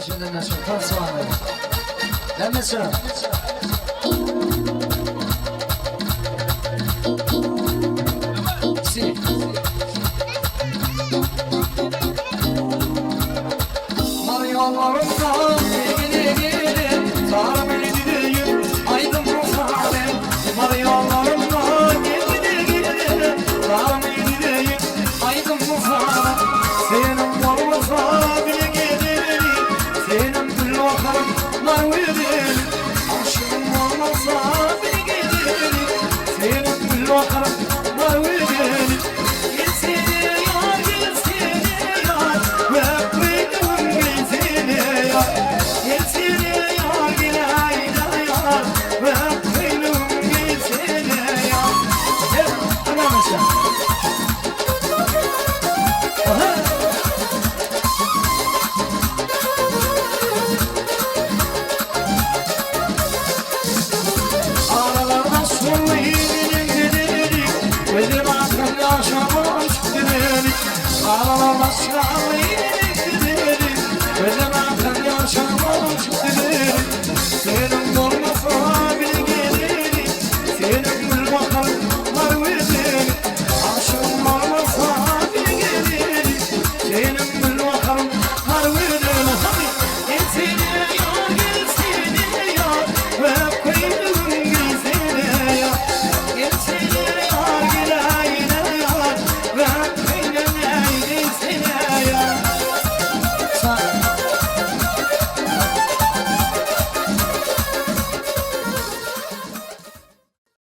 Şimdi nasıl tasmanı? Demesin. Si. Maryalarımdan gidin, sarım edeyim, aydın musallim. Maryalarımdan gidin, sarım edeyim, aydın musallim. Senin olmasa bile giderim, senin gül bakarım var verir. Aşkım olmasa bile giderim, senin gül bakarım var verir. Gelsene yar, gelsene yar, öpmedim gelsene yar. Gelsene yar, gel hayda yar, öpmedim gelsene yar. Evet, arkadaşlar. Aralardan sonra yine gidelim, gözüm akım yaşamış gidelim. Aralardan sonra yine gidelim, gözüm akım yaşamış gidelim.